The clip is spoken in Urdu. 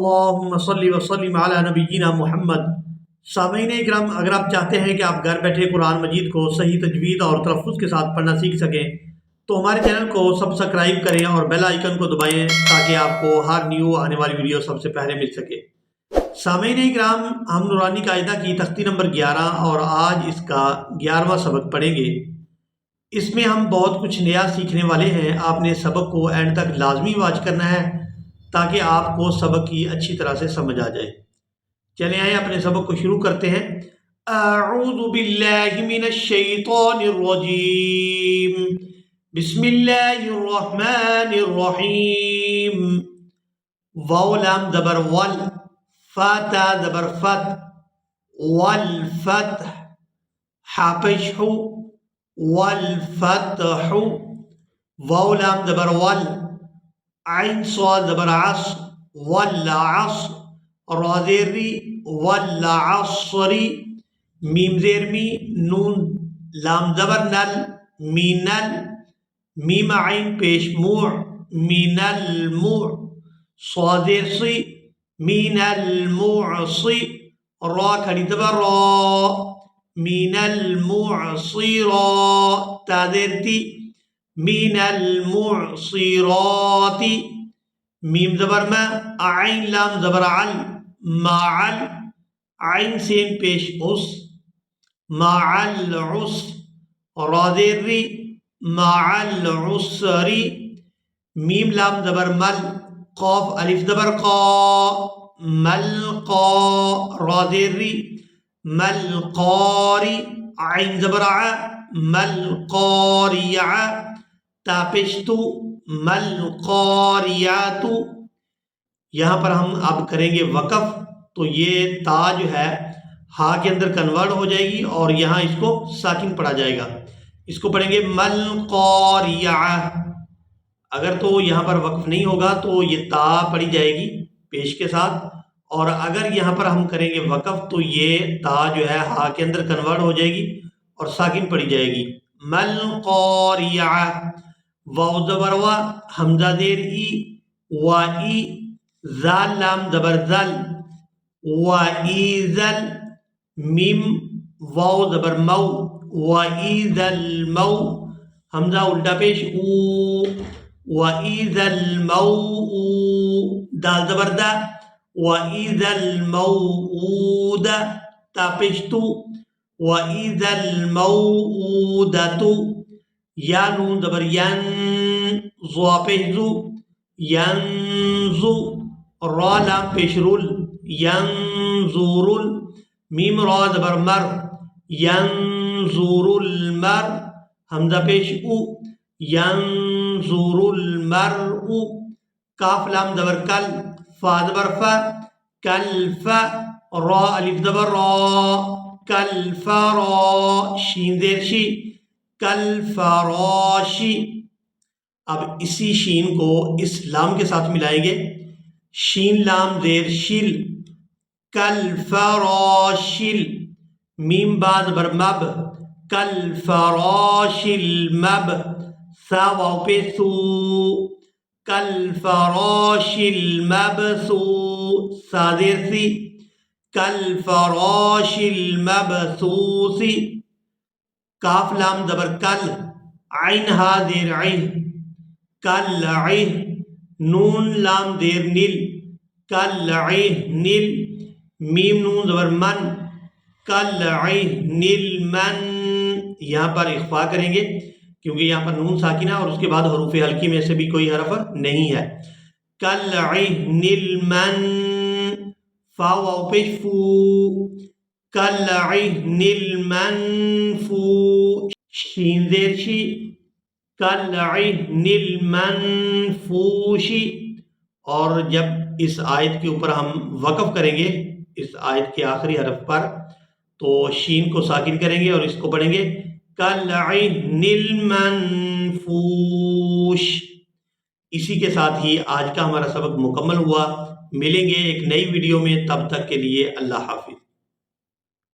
اللہم صلی وسلم علی نبینا محمد۔ سامعین اکرام، اگر آپ چاہتے ہیں کہ آپ گھر بیٹھے قرآن مجید کو صحیح تجوید اور تلفظ کے ساتھ پڑھنا سیکھ سکیں تو ہمارے چینل کو سبسکرائب کریں اور بیل آئیکن کو دبائیں تاکہ آپ کو ہر نیو آنے والی ویڈیو سب سے پہلے مل سکے۔ سامعین اکرام، ہم نورانی قاعدہ کی تختی نمبر 11 اور آج اس کا 11واں سبق پڑھیں گے۔ اس میں ہم بہت کچھ نیا سیکھنے والے ہیں۔ آپ نے سبق کو اینڈ تک لازمی واچ کرنا ہے تاکہ آپ کو سبق کی اچھی طرح سے سمجھ آ جائے۔ چلیں آئیں اپنے سبق کو شروع کرتے ہیں۔ اعوذ باللہ من الشیطان الرجیم، بسم اللہ الرحمن الرحیم۔ واو لام زبر ول، فا تا زبر فت، والفتح، حا پیش حو، والفتح۔ واو لام زبر ول، عین صاد زبر عص، والعصر، را زیر ری، والعصر۔ میم زیر می، نون لام زبر نل، مین ال، میم عین پیش موع، مین الموع۔ صاد زیر سی، مین الموعصی، را کھڑی زبر را، مین الموعصرا۔ تا زیر تی، مین المعصرات۔ میم زبر ما، عین لام زبر عل، معل، عین سین پیش اس، مع العسر، را زیر ری، مع العسر۔ میم لام زبر مل، قاف الف زبر قا، ملقا، را زیر ری، ملقاری۔ عین زبر ع، ملقاریع، تا پیش تو، ملقاریات۔ یہاں پر ہم اب کریں گے وقف، تو یہ تا جو ہے ہا کے اندر کنورٹ ہو جائے گی اور یہاں اس کو ساکن پڑھا جائے گا۔ اس کو پڑھیں گے ملقاریع۔ اگر تو یہاں پر وقف نہیں ہوگا تو یہ تا پڑھی جائے گی پیش کے ساتھ، اور اگر یہاں پر ہم کریں گے وقف تو یہ تا جو ہے ہا کے اندر کنورٹ ہو جائے گی اور ساکن پڑھی جائے گی۔ ملقاریع۔ واو زبر وا، حمزہ زیر ای، وائی، زال لام زبر زل، وَإِذَا۔ میم واو زبر مو، وَإِذَا المو، حمزہ الٹا پیش او، وَإِذَا الموءود۔ دال زبر دا، وَإِذَا الموءود، تا پیش تو، وَإِذَا الموءودۃ۔ یا نون زبر ین، ضا پیش زو، ینزو، را لام پیش رول، ینظر۔ میم را زبر مر، ینظر المر، حمزہ پیش او، ینظر المرء۔ کاف لام زبر کل، فا زبر فا، کلف، را الف زبر را، کلفرا، شین زیر شی، کلفراشی۔ اب اسی شین کو اس لام کے ساتھ ملائیں گے، شین لام زیر شل، کلفراشل۔ میم با زبر مب، کلفراش المب، سا واو پہ سو، کلفراش المبثوث، سا زیر سی، کلفراش المبثوث۔ کاف لام زبر کل، عین ہا زیر عین، کلعہ۔ نون لام زیر نل، کلعہن۔ میم نون زبر من، کلعہن المن۔ یہاں پر اخفا کریں گے کیونکہ یہاں پر نون ساکنہ اور اس کے بعد حروف حلقی میں سے بھی کوئی حرف نہیں ہے۔ کلعہن المن، فا واو پیش فو، کلعہن المنفو، شین زیر شی، کلعہن المنفوش۔ اور جب اس آیت کے اوپر ہم وقف کریں گے اس آیت کے آخری حرف پر تو شین کو ساکن کریں گے اور اس کو پڑھیں گے کلعہن المنفوش۔ اسی کے ساتھ ہی آج کا ہمارا سبق مکمل ہوا۔ ملیں گے ایک نئی ویڈیو میں، تب تک کے لیے اللہ حافظ۔